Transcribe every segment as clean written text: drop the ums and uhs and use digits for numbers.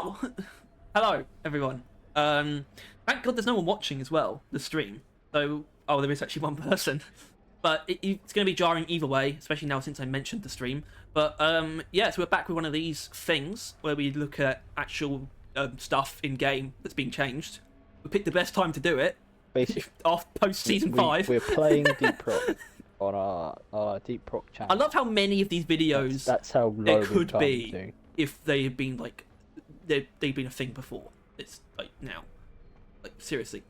Oh, hello everyone. Thank God there's no one watching as well the stream. So, oh, there is actually one person, but it's going to be jarring either way, especially now since I mentioned the stream. But yeah, so we're back with one of these things where we look at actual stuff in game that's been changed. We picked the best time to do it. Basically, off post season 5. We're playing Deep Rock on our Deep Rock channel. I love how many of these videos that's how low there could be to. if they had been like they've been a thing before. It's like now, like seriously.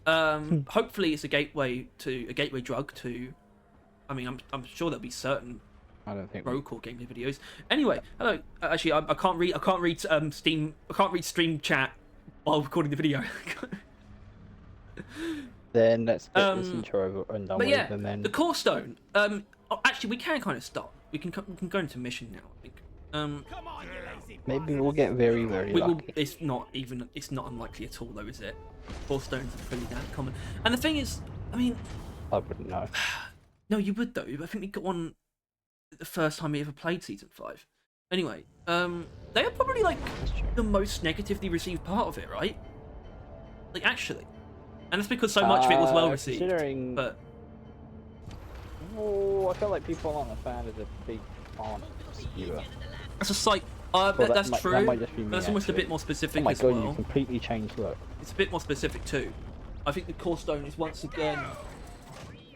Hopefully it's a gateway drug to. I mean, I'm sure there'll be certain. I don't think rogue core gameplay videos. Anyway, hello. Actually, I can't read Steam. I can't read stream chat while recording the video. Then let's get this intro over and done with, yeah, and then the core stone. Actually, we can kind of start. We can go into mission now. I think. Maybe we'll get very lucky. It's not unlikely at all, though, is it? Core stones are pretty damn common. And the thing is, I mean, I wouldn't know. No, you would though. I think we got one the first time we ever played season 5. Anyway, they are probably like the most negatively received part of it, right? Like actually. And that's because so much of it was well received. Considering, but I feel like people aren't a fan of the big font skewer. That's a slight. That's true. That might just be me, that's almost a bit more specific as well. You completely changed look. It's a bit more specific too. I think the core stone is once again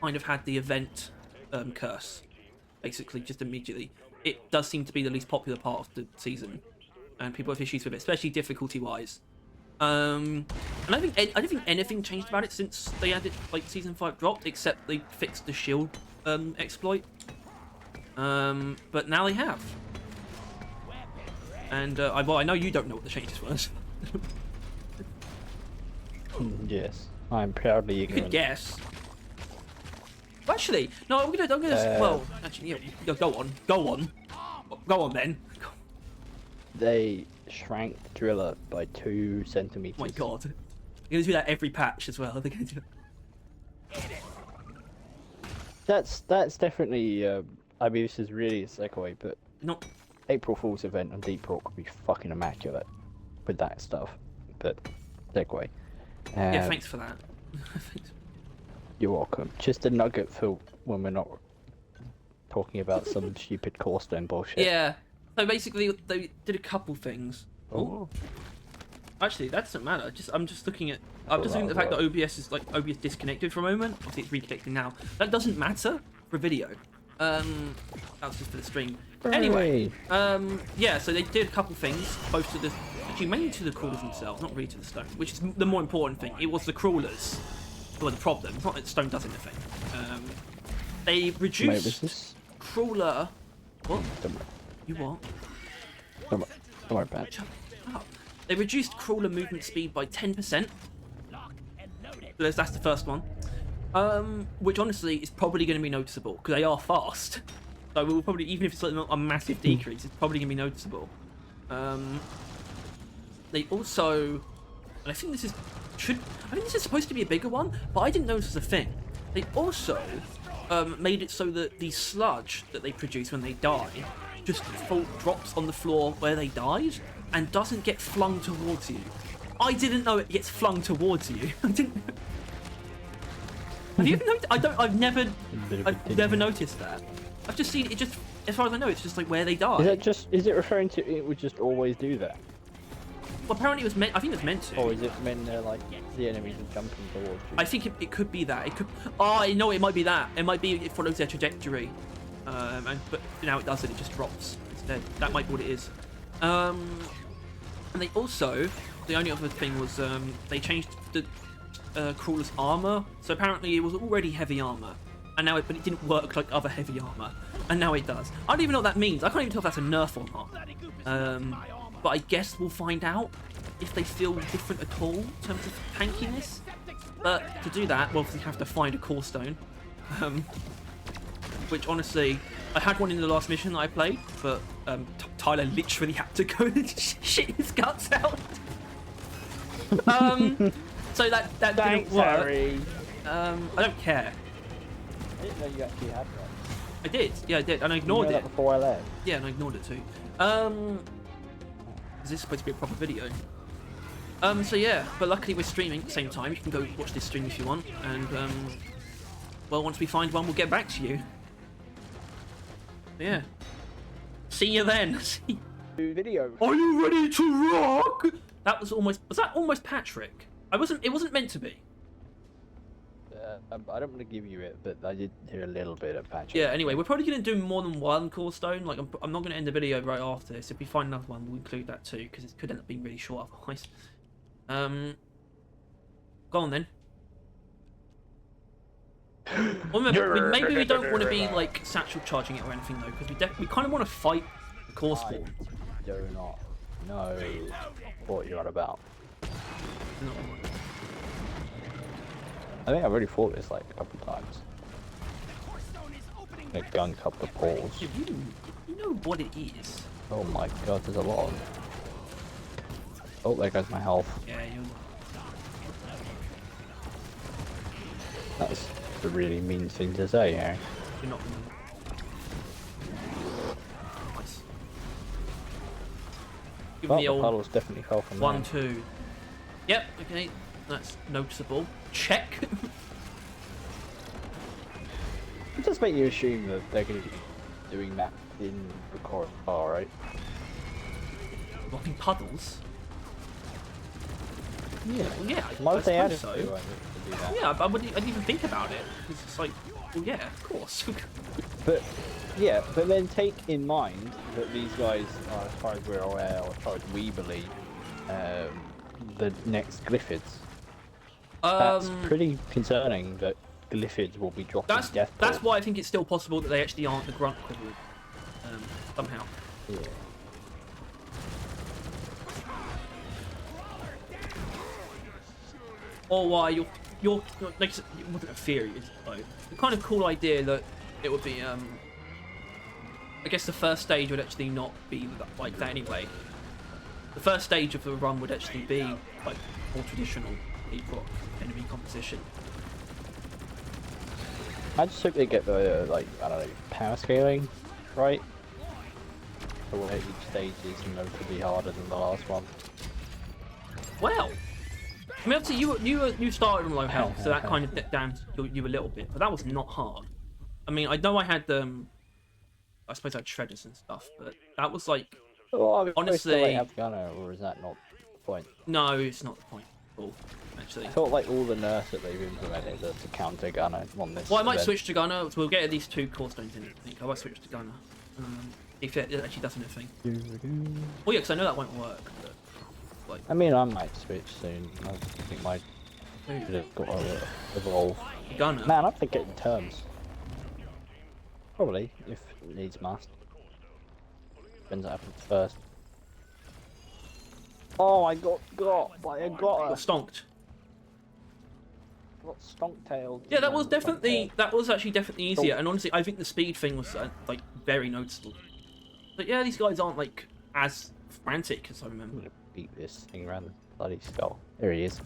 kind of had the event curse. Basically, just immediately. It does seem to be the least popular part of the season, and people have issues with it, especially difficulty-wise. And I don't think anything changed about it since they added like season 5 dropped, except they fixed the shield exploit. But now they have. And I know you don't know what the changes was. Yes, I'm proudly ignorant. You could guess. Well, actually, no. I'm gonna. Well, actually, yeah. Go on then. They shrank the driller by 2 centimeters. Oh my god. They're going to do that every patch as well. They're going to do that. That's definitely, I mean, this is really a segue, but April Fool's event on Deep Rock would be fucking immaculate with that stuff. But, segue. Yeah, thanks for that. You're welcome. Just a nugget for when we're not talking about some stupid core stone bullshit. Yeah. So basically, they did a couple things. Oh. Actually, that doesn't matter. I'm just looking at. I'm just looking at the fact that OBS is OBS disconnected for a moment. Obviously, it's reconnecting now. That doesn't matter for video. That was just for the stream. Anyway, yeah. So they did a couple things, both to the, actually mainly to the crawlers themselves, not really to the stone, which is the more important thing. It was the crawlers who were the problem. It's not that the stone does anything. They reduced crawler. What? You what? Don't worry about it. Shut up. They reduced crawler movement speed by 10%. That's the first one. Which honestly is probably going to be noticeable because they are fast. So we'll probably, even if it's like a massive decrease, it's probably going to be noticeable. They also, and I think this is supposed to be a bigger one, but I didn't notice a thing. They also made it so that the sludge that they produce when they die just drops on the floor where they died and doesn't get flung towards you. I didn't know it gets flung towards you. I didn't. Have you ever noticed? I've never noticed that. I've just seen it. Just as far as I know, it's just like where they die. Is it referring to it would just always do that? Well, apparently it was meant. I think it was meant to. Or is it meant like the enemies are jumping towards you? I think it could be that. It could. Oh, I know it might be that. It might be it follows their trajectory. But now it doesn't. It just drops instead. That might be what it is. And they also, the only other thing was they changed the crawler's armor. So apparently it was already heavy armor, and now but it didn't work like other heavy armor, and now it does. I don't even know what that means. I can't even tell if that's a nerf or not. But I guess we'll find out if they feel different at all in terms of tankiness. But to do that, we'll obviously have to find a core stone. Which honestly, I had one in the last mission that I played, but Tyler literally had to go and shit his guts out. So that didn't work. Harry. I don't care. I didn't know you actually had one. I did, yeah, I did, and I ignored it before I left. Yeah, and I ignored it too. because this is supposed to be a proper video. So yeah, but luckily we're streaming at the same time. You can go watch this stream if you want, and well, once we find one, we'll get back to you. Yeah. See you then. Video. Are you ready to rock? That was that almost Patrick? It wasn't meant to be. I don't want to give you it, but I did hear a little bit of Patrick. Yeah, anyway, we're probably going to do more than one core stone. Like, I'm not going to end the video right after this. If we find another one, we'll include that too, because it could end up being really short otherwise. Go on then. Well, remember, maybe we don't want to be, like, satchel charging it or anything, though, because we kind of want to fight the core spawn. I do not know what you're on about. No. I think I've already fought this like a couple times. A gun couple of balls. You know what it is. Oh my god, there's a lot of them. Oh, there goes my health. Yeah, you. That's a really mean thing to say, Harry. You're not gonna. Nice. Give me the old. Puddles definitely fell from 1, 2. Yep. Okay, that's noticeable. Check. It does make you assume that they're going to be doing that in the corridor, right? Rocking puddles. Yeah. Well, yeah. Why would they add it so. to do that? Yeah, I didn't even think about it. It's just like, well, yeah, of course. But yeah, but then take in mind that these guys are, as far as we're aware, or as far as we believe, the next Glyphids. That's pretty concerning that Glyphids will be dropping death. That's why I think it's still possible that they actually aren't the grunt equivalent. Somehow. Yeah. Or why you're like, it wasn't a theory, though. The kind of cool idea that it would be I guess the first stage would actually not be like that anyway. The first stage of the run would actually be like more traditional deep rock enemy composition. I just hope they get the like, I don't know, power scaling right. So where each stage is notably harder than the last one. Well, I mean, obviously you started on low health, so that kind of damned you a little bit, but that was not hard. I mean, I know I had I suppose I had shredders and stuff, but that was like, well, I mean, honestly, have gunner, or is that not the point? No, it's not the point at all, actually. I thought like all the nerfs that they've implemented are to counter gunner on this. Well, I might switch to gunner. So we'll get at least 2 core stones in it. I think I might switch to gunner. If it actually does anything. Well, yeah, because I know that won't work. But, like, I mean, I might switch soon. I think my should have got to evolve. Gunner. Man, I'm thinking terms. Probably, if it needs must. Depends what happens first. Oh, I got Stonked. Got stonk-tailed. Yeah, that was actually definitely easier. And honestly, I think the speed thing was like very noticeable. But yeah, these guys aren't like as frantic as I remember. I'm gonna beat this thing around the bloody skull. There he is.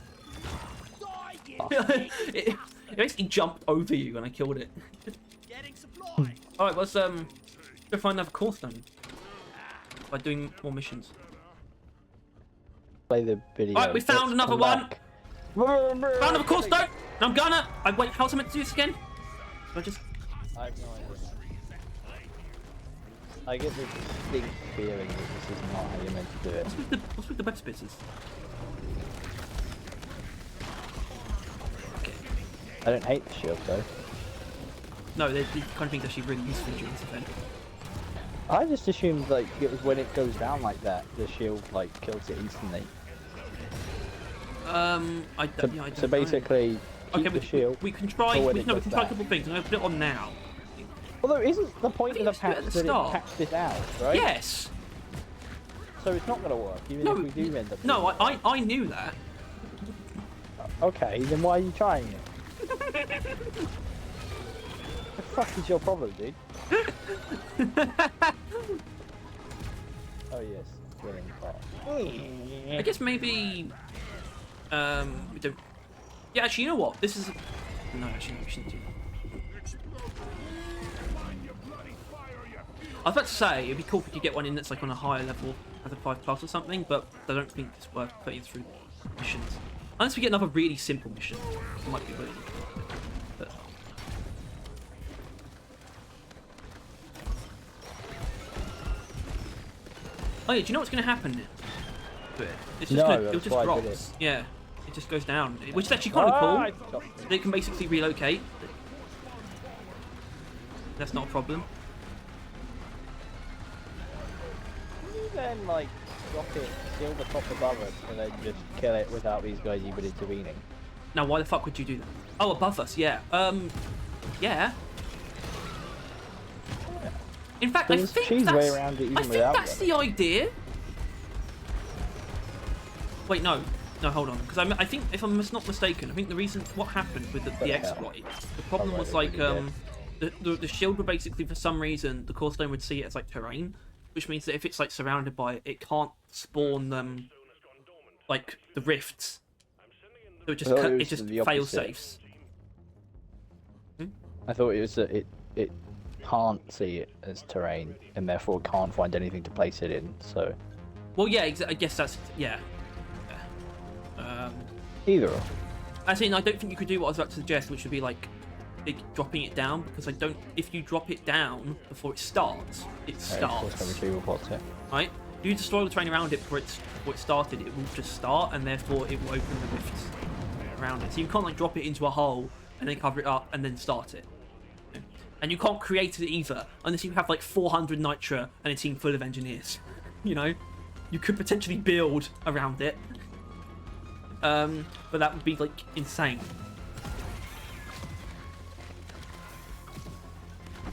It basically jumped over you and I killed it. Alright, let's go find another core stone by doing more missions. Play the video. Alright, we found another one. Found another core stone. I'm gonna. Wait, how's I meant to do this again? I just. I have no idea. I get the distinct feeling that this is not how you're meant to do it. What's with the web spitters? Okay. I don't hate the shield though. No, they're the kind of things actually really useful during this event. I just assumed like it was when it goes down like that, the shield like kills it instantly. I don't so basically, know. keep the shield. We can try. We can try a couple of things. I'm gonna put it on now. Although, isn't the point of the patch that it patched it out, right? Yes. So it's not gonna work, even if we do end up. No, I knew that. Okay, then why are you trying it? The fuck is your problem, dude? Oh yes, winning part. I guess maybe we don't. Yeah, actually, you know what? This is. No, actually, no, we shouldn't do that. I was about to say it'd be cool if we could get one in that's like on a higher level as a 5+ or something, but I don't think it's worth putting through missions. Unless we get another really simple mission, it might be really. But... Oh yeah, do you know what's going to happen to it? It's just it just drops. Yeah, it just goes down, which is actually kind of cool. They can basically relocate. That's not a problem. Can you then like drop it, steal the top above us, and then just kill it without these guys even intervening? Now, why the fuck would you do that? Oh, above us, yeah. Yeah. In fact, I think that's the idea. Wait, no, hold on, because I think if I'm not mistaken, I think the reason what happened with the exploit, the problem was like the shield would basically, for some reason, the core stone would see it as like terrain, which means that if it's like surrounded by it, it can't spawn like the rifts. So it just fail safes. I thought it was that it can't see it as terrain and therefore can't find anything to place it in. So. Well, yeah, I guess that's Either. As in, I don't think you could do what I was about to suggest, which would be like dropping it down, because I don't. If you drop it down before it starts, it starts. Right? If you destroy the terrain around it before it started, it will just start, and therefore it will open the rifts around it. So you can't like drop it into a hole and then cover it up and then start it. And you can't create it either, unless you have like 400 nitra and a team full of engineers. You know, you could potentially build around it, but that would be like insane.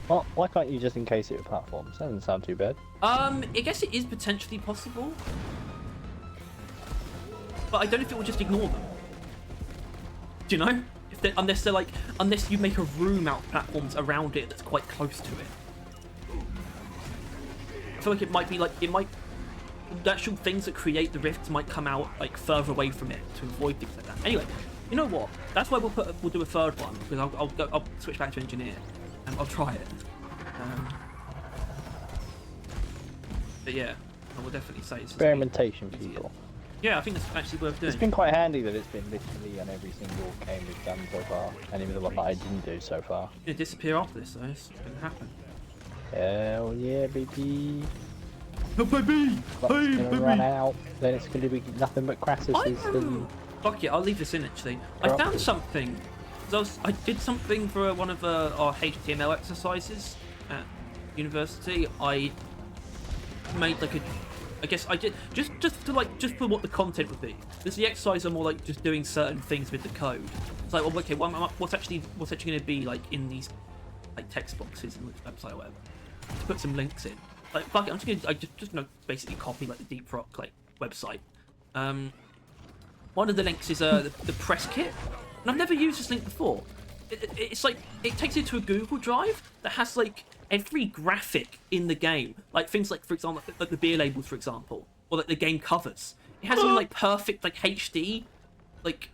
Well, why can't you just encase it with platforms? That doesn't sound too bad. I guess it is potentially possible, but I don't know if it will just ignore them. Do you know? Unless you make a room out of platforms around it that's quite close to it. I feel like the actual things that create the rifts might come out like further away from it to avoid things like that. Anyway, you know what? That's why we'll do a third one, because I'll switch back to engineer and I'll try it. But yeah, I will definitely say it's experimentation, people. Yeah, I think that's actually worth doing. It's been quite handy that it's been literally on every single game we've done so far, and even the one that I didn't do so far. It's gonna disappear after this, though. It's gonna happen. Hell yeah, baby! Oh, baby! But hey, it's gonna run out. Then it's gonna be nothing but Crassus's and... Fuck it, I'll leave this in actually. I found something. I did something for one of our HTML exercises at university. I made like I guess I did just for what the content would be. Because the exercise are more like just doing certain things with the code. It's like, well, okay, what's actually going to be like in these like text boxes in the website or whatever. Just put some links in. Like, fuck it, I'm just gonna basically copy like the Deep Rock like website. One of the links is the press kit, and I've never used this link before. It's like it takes you to a Google Drive that has like every graphic in the game, like things like, for example, like the beer labels, for example, or like the game covers. It has them like perfect like HD like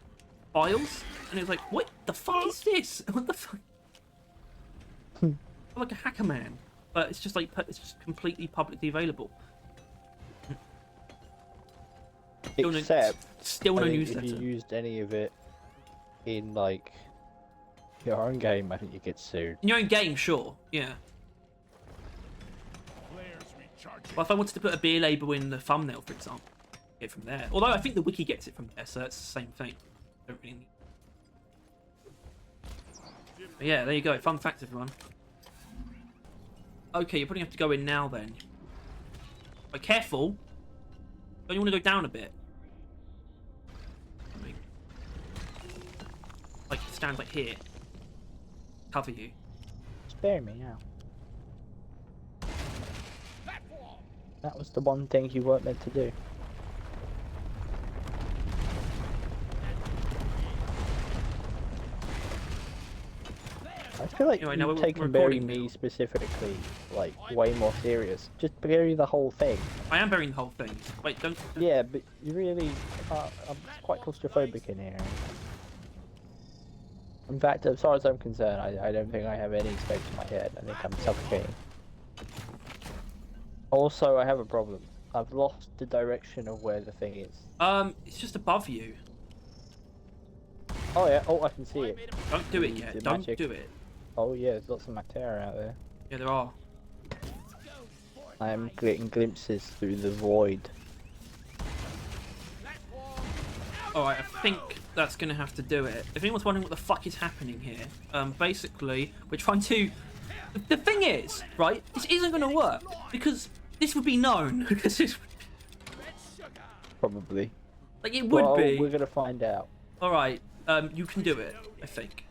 files, and it's like, what the fuck is this? What the fuck? I'm like a hacker man, but it's just completely publicly available. Still no newsletter. If you used any of it in like your own game, I think you get sued. In your own game, sure, yeah. Well, if I wanted to put a beer label in the thumbnail, for example, get it from there. Although I think the wiki gets it from there, so it's the same thing. Don't really need... But yeah, there you go. Fun fact, everyone. Okay, you're probably going to have to go in now then. But careful. Don't you want to go down a bit? Like, stand like here. Cover you. Spare me now. That was the one thing you weren't meant to do. I feel like anyway, you've taken burying me specifically, like, way more serious. Just bury the whole thing. I am burying the whole thing. Wait, don't... Yeah, but you really... I'm quite claustrophobic in here. In fact, as far as I'm concerned, I don't think I have any space in my head. I think I'm suffocating. Also, I have a problem. I've lost the direction of where the thing is. It's just above you. Oh yeah. Oh, I can see it. Don't do it yet. Don't magic. do it. Oh yeah, there's lots of materia out there. Yeah, there are. I am getting glimpses through the void. Alright, I think that's gonna have to do it. If anyone's wondering what the fuck is happening here, basically, we're trying to... The thing is, right, this isn't gonna work, because this would be known, because this... Probably. Like, it would be. We're gonna find out. Alright, you can do it, I think.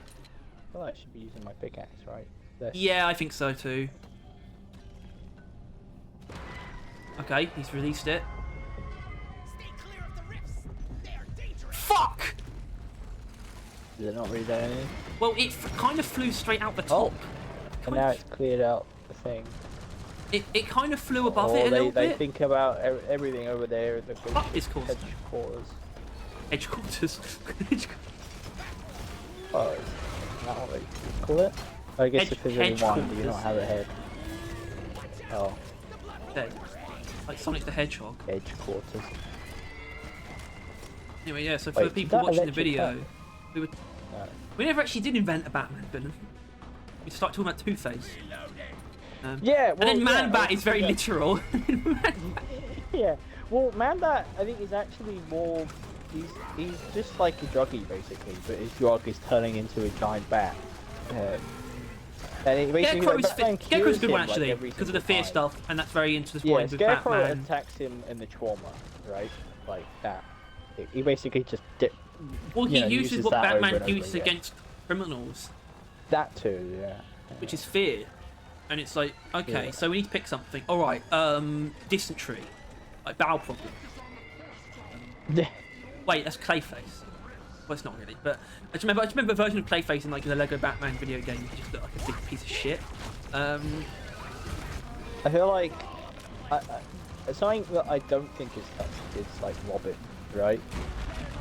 Well, I should be using my pickaxe, right? This. Yeah, I think so too. Okay, he's released it. Stay clear of the rifts. They are dangerous. Fuck! Did it not read anything? Well, it kind of flew straight out the Oh. top. And now it's cleared out the thing. It kind of flew above it a little they bit. think about everything over there. The Fuck this course. headquarters. Headquarters. Oh, is that what they call it? I guess if there's only one, do you not have a head? Oh, Dead. Like Sonic the Hedgehog. headquarters. Anyway, yeah, so for Wait, the people that watching the electric video, pen? No. we never actually did invent a Batman villain. We started talking about Two-Face. Yeah, well, And then Man-Bat yeah, is very yeah. literal. Yeah, well, Man-Bat, I think, is actually more... He's just like a druggie, basically, but his drug is turning into a giant bat. And it basically, Scarecrow's a good one, actually, every because of the fear single time. stuff, and that's very intertwined Yeah, with Scarecrow Batman. attacks him in the trauma, right? Like that. He basically just... Well, he uses what that over Batman and over uses again. against criminals, That too, yeah. which is fear. And it's like, okay, Yeah. so we need to pick something. Alright, dysentery. Like bowel problem. Wait, that's Clayface. Well, it's not really, but I just remember a version of Clayface in like the Lego Batman video game. He just looked like a big piece of shit. I feel like something that I don't think is touched is like Robin, right?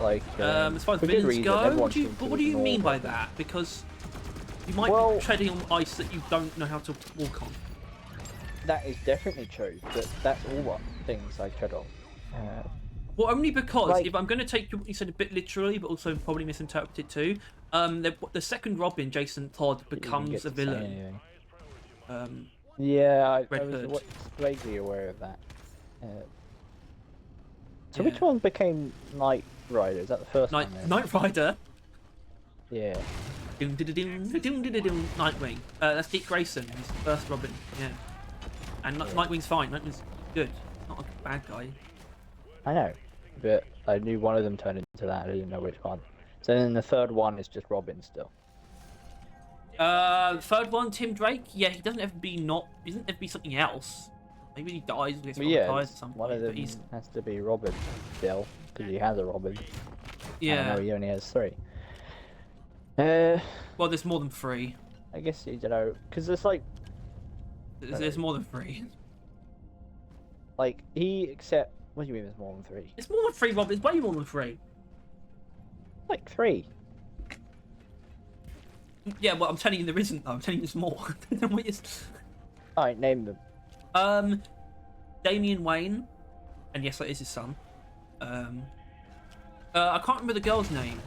Like as far as for good villains reason, go, everyone what seems to do you ignore mean by Robin. that? Because you might Well- be treading on ice that you don't know how to walk on. That is definitely true, but that's all what things I tread on. Well, only because Like- if I'm going to take what you said a bit literally, but also probably misinterpret it too. The second Robin, Jason Todd, Didn't get becomes to a say villain. anything. Yeah, I Red was Hood. vaguely aware of that. So Yeah. which one became Knight Rider? Is that the first one? then? Knight Rider. Yeah. Nightwing. That's Dick Grayson. He's the first Robin. Yeah. And Nightwing's fine. Nightwing's good. Not a bad guy. I know, but I knew one of them turned into that. I didn't know which one. So then the third one is just Robin still. Third one, Tim Drake. Yeah, he doesn't have to be not. He doesn't have to be something else. Maybe he dies and gets But yeah, traumatized at some one point. of But them he's has to be Robin still, because he has a Robin. I yeah. know he only has 3. Well, there's more than 3. I guess you don't know, because it's like There's more than 3. he except. What do you mean there's more than 3? It's more than 3, Rob. It's way more than 3. Like 3. Yeah, well, I'm telling you there isn't though. I'm telling you there's more. What is... Alright, name them. Damian Wayne, and yes, that is his son. I can't remember the girl's name.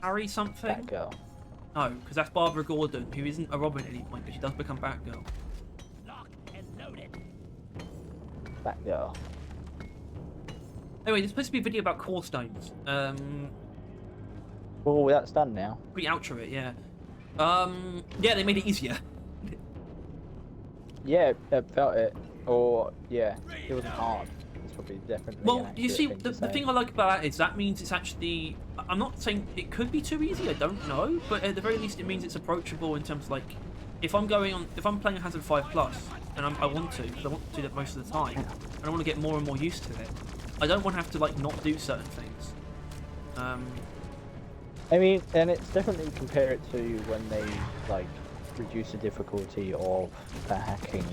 Harry something? Batgirl. No, because that's Barbara Gordon, who isn't a Robin at any point, but she does become Batgirl. Batgirl. Anyway, there's supposed to be a video about core stones. Well, that's done now. Pretty outro it, yeah. Yeah, they made it easier. Yeah, I felt it. Or, yeah, it wasn't hard. It's probably definitely. Well, an you accurate see, thing the to say. thing I like about that is that means it's actually... I'm not saying it could be too easy, I don't know, but at the very least it means it's approachable in terms of, like, if I'm playing a Hazard 5 Plus, and I want to, because I want to do that most of the time, and I want to get more and more used to it, I don't want to have to, like, not do certain things. I mean, and it's definitely compare it to when they, like, reduce the difficulty of the hacking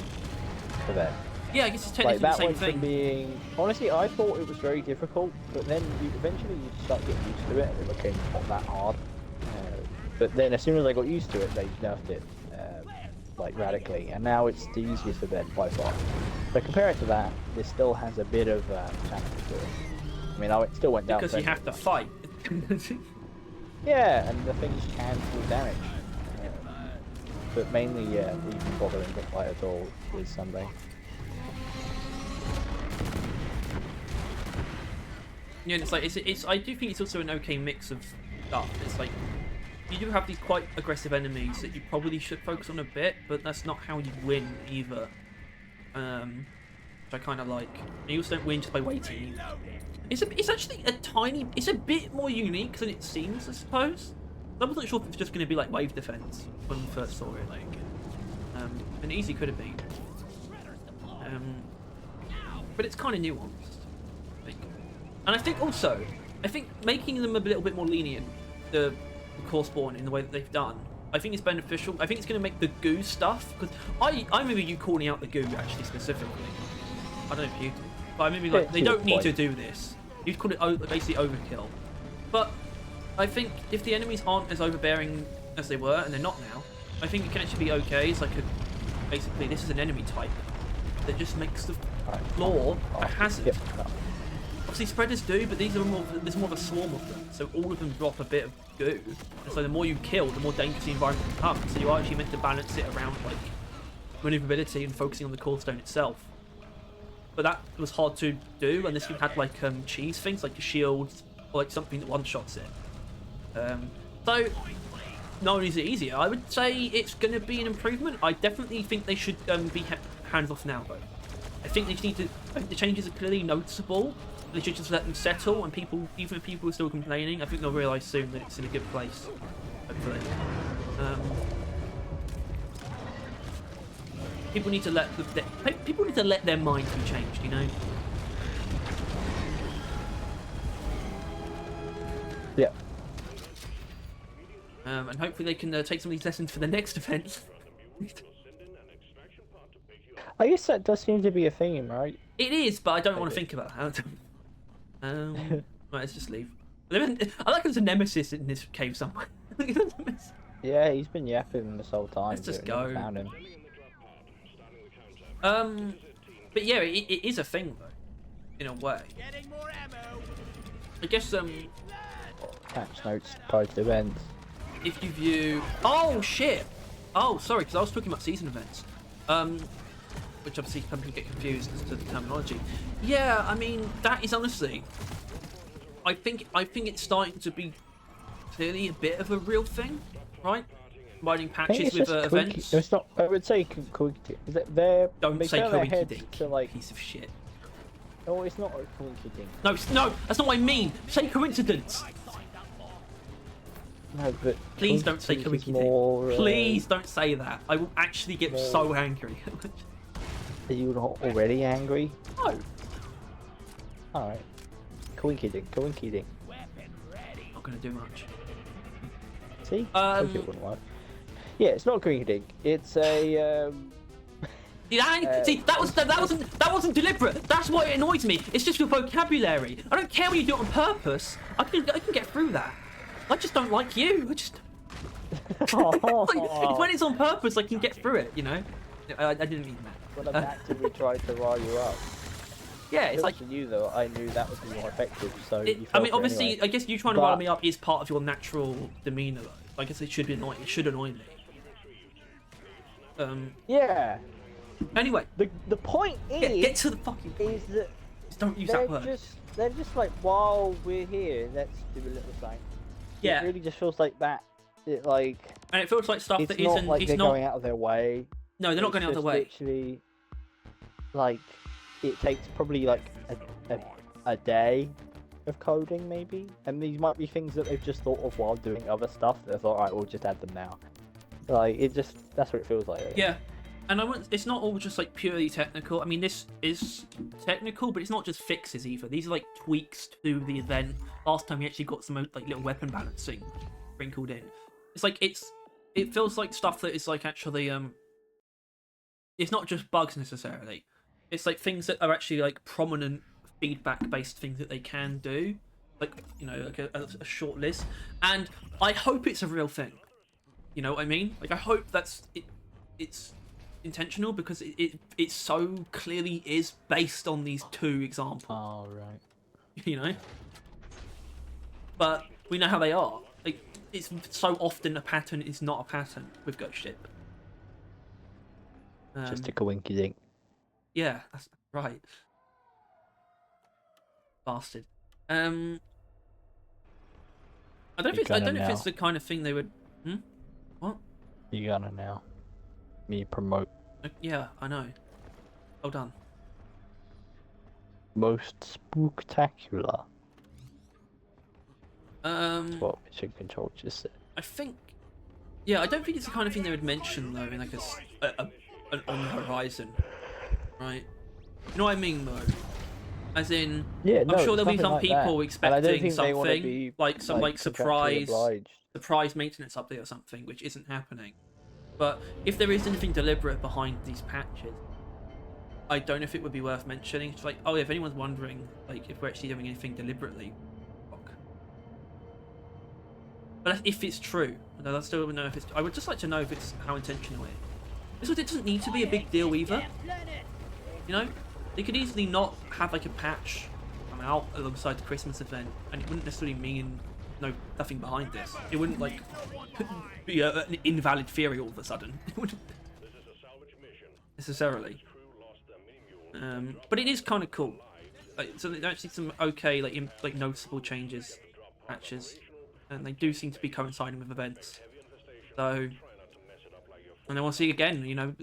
for them. Yeah, I guess it's Like, technically the that same went from thing. being... Honestly, I thought it was very difficult, but then eventually you start getting used to it, and it became not that hard. But then as soon as I got used to it, they nerfed it, like, radically, and now it's the easiest event by far. But compared to that, this still has a bit of challenge to it. I mean, it still went down. Because you have to fight. Yeah, and the things can do damage. But mainly, yeah, even bothering to fight at all is Sunday. Yeah, and it's like it's. I do think it's also an okay mix of stuff. It's like you do have these quite aggressive enemies that you probably should focus on a bit, but that's not how you win either. Which I kind of like. And you also don't win just by waiting. It's actually it's a bit more unique than it seems, I suppose. I wasn't sure if it was just going to be like wave defense when we first saw it. And easy could have been. But it's kind of nuanced. And I think making them a little bit more lenient, the core spawn in the way that they've done, I think it's beneficial. I think it's going to make the goo stuff, because I remember you calling out the goo actually specifically. I don't know if you do, but I remember like they don't need to do this. You'd call it basically overkill. But I think if the enemies aren't as overbearing as they were, and they're not now, I think it can actually be okay. It's like basically this is an enemy type that just makes the floor a hazard. Yep. Obviously spreaders do, but there's more of a swarm of them, so all of them drop a bit of goo. And so the more you kill, the more dangerous the environment becomes. So you are actually meant to balance it around like maneuverability and focusing on the core stone itself. But that was hard to do, and this one had like cheese things, like a shield, or like something that one-shots it. So not only is it easier, I would say it's going to be an improvement. I definitely think they should be hands-off now, though. I think they just need to. I think the changes are clearly noticeable. They should just let them settle, and people, even if people are still complaining, I think they'll realise soon that it's in a good place. Hopefully. People need to let their minds be changed, you know. Yeah. And hopefully they can take some of these lessons for the next event. I guess that does seem to be a theme, right? It is, but I don't want to think about that. Right, let's just leave. I like there's a nemesis in this cave somewhere. Yeah, he's been yapping this whole time. Let's just but we go. Found him. But yeah, it is a thing though, in a way. Getting more ammo. I guess Patch notes, post events. if you view, oh shit, oh sorry, because I was talking about season events, which obviously some people get confused as to the terminology. Yeah, I mean that is honestly, I think it's starting to be clearly a bit of a real thing, right? Combining patches with events. It's not. I would say coinky. Is it there? Don't say coinky dink. To like piece of shit. No, it's not a coinky dink. No, that's not what I mean. Say coincidence. No, but please don't say coinky dink. Please don't say that. I will actually get so angry. Are you not already angry? No. All right. Coinky dink. Coinky dink. Not gonna do much. See? Told you it wouldn't work. Yeah, it's not coinky dink. It's a. See, that wasn't deliberate. That's why it annoys me. It's just your vocabulary. I don't care when you do it on purpose. I can get through that. I just don't like you. I just. Like, when it's on purpose, I can get through it. You know. I didn't mean that. When I'm actively trying to rile you up. Yeah, it's like you though. I knew that would be more effective. So I mean, obviously, anyway. I guess you trying to rile me up is part of your natural demeanor. Though. I guess it should be annoying. It should annoy me. Yeah. Anyway, the point is get to the fucking point. Is that just don't use that word. They're just like, while we're here, let's do a little thing. Yeah. It really just feels like that. It like. And it feels like stuff it's that not isn't. like It's they're not going out of their way. No, they're not going out of their way. Literally, like, it takes probably like a day of coding maybe, and these might be things that they've just thought of while doing other stuff. They thought, alright, we'll just add them now. Like that's what it feels like. Yeah. And it's not all just like purely technical. I mean, this is technical, but it's not just fixes either. These are like tweaks to the event. Last time we actually got some like little weapon balancing sprinkled in. It's like it feels like stuff that is like actually it's not just bugs necessarily. It's like things that are actually like prominent feedback based things that they can do, like, you know, like a short list. And I hope it's a real thing. You know what I mean? Like I hope that's it's intentional because it so clearly is based on these two examples. Oh, right. You know, but we know how they are. Like, it's so often a pattern is not a pattern with Ghost Ship. Just a coinky dink. Yeah, that's right. Bastard. I don't know if it's the kind of thing they would. What? You gonna now? Me promote Yeah, I know. Well done. most spooktacular. Um, What Mission Control just said. I think. Yeah, I don't think it's the kind of thing they would mention though in like an on the horizon, right? You know what I mean, though? As in, Yeah, no, I'm sure there'll be nothing some like people that. And I don't expecting think they wanna something be, like some like contractually obliged. surprise maintenance update or something, which isn't happening. But if there is anything deliberate behind these patches, I don't know if it would be worth mentioning. It's like, oh, if anyone's wondering, like, if we're actually doing anything deliberately, fuck. But if it's true, I still don't know if it's. I would just like to know if it's how intentional it is. Because it doesn't need to be a big deal either. You know, they could easily not have like a patch come out alongside the Christmas event, and it wouldn't necessarily mean nothing behind this. It wouldn't like be an invalid theory all of a sudden. It wouldn't necessarily. But it is kind of cool. Like, so there's actually some okay like noticeable changes, patches, and they do seem to be coinciding with events. So, and then we'll see again. You know,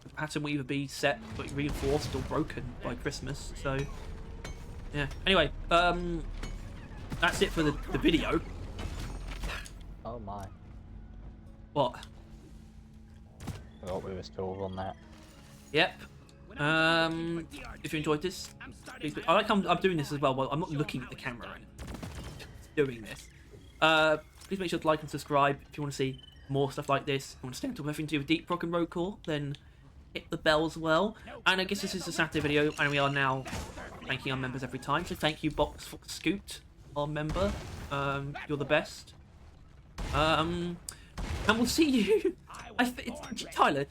the pattern will either be set, like reinforced, or broken by Christmas. So, yeah. Anyway, that's it for the video. Oh my. What? I thought we were still on that. Yep. If you enjoyed this, please, I like I'm doing this as well. Well, I'm not looking at the camera and doing this. Please make sure to like and subscribe if you want to see more stuff like this. If you want to stay on top of everything to do with deep rock and roll core, then hit the bell as well. And I guess this is a Saturday video, and we are now thanking our members every time. So thank you, Box Fox Scoot, our member. You're the best. And we'll see you. Tyler.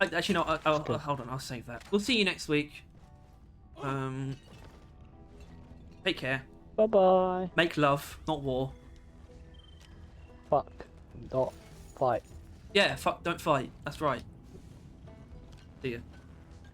Actually, no. I'll hold on. I'll save that. We'll see you next week. Take care. Bye bye. Make love, not war. Fuck. Not fight. Yeah, fuck. Don't fight. That's right. See ya.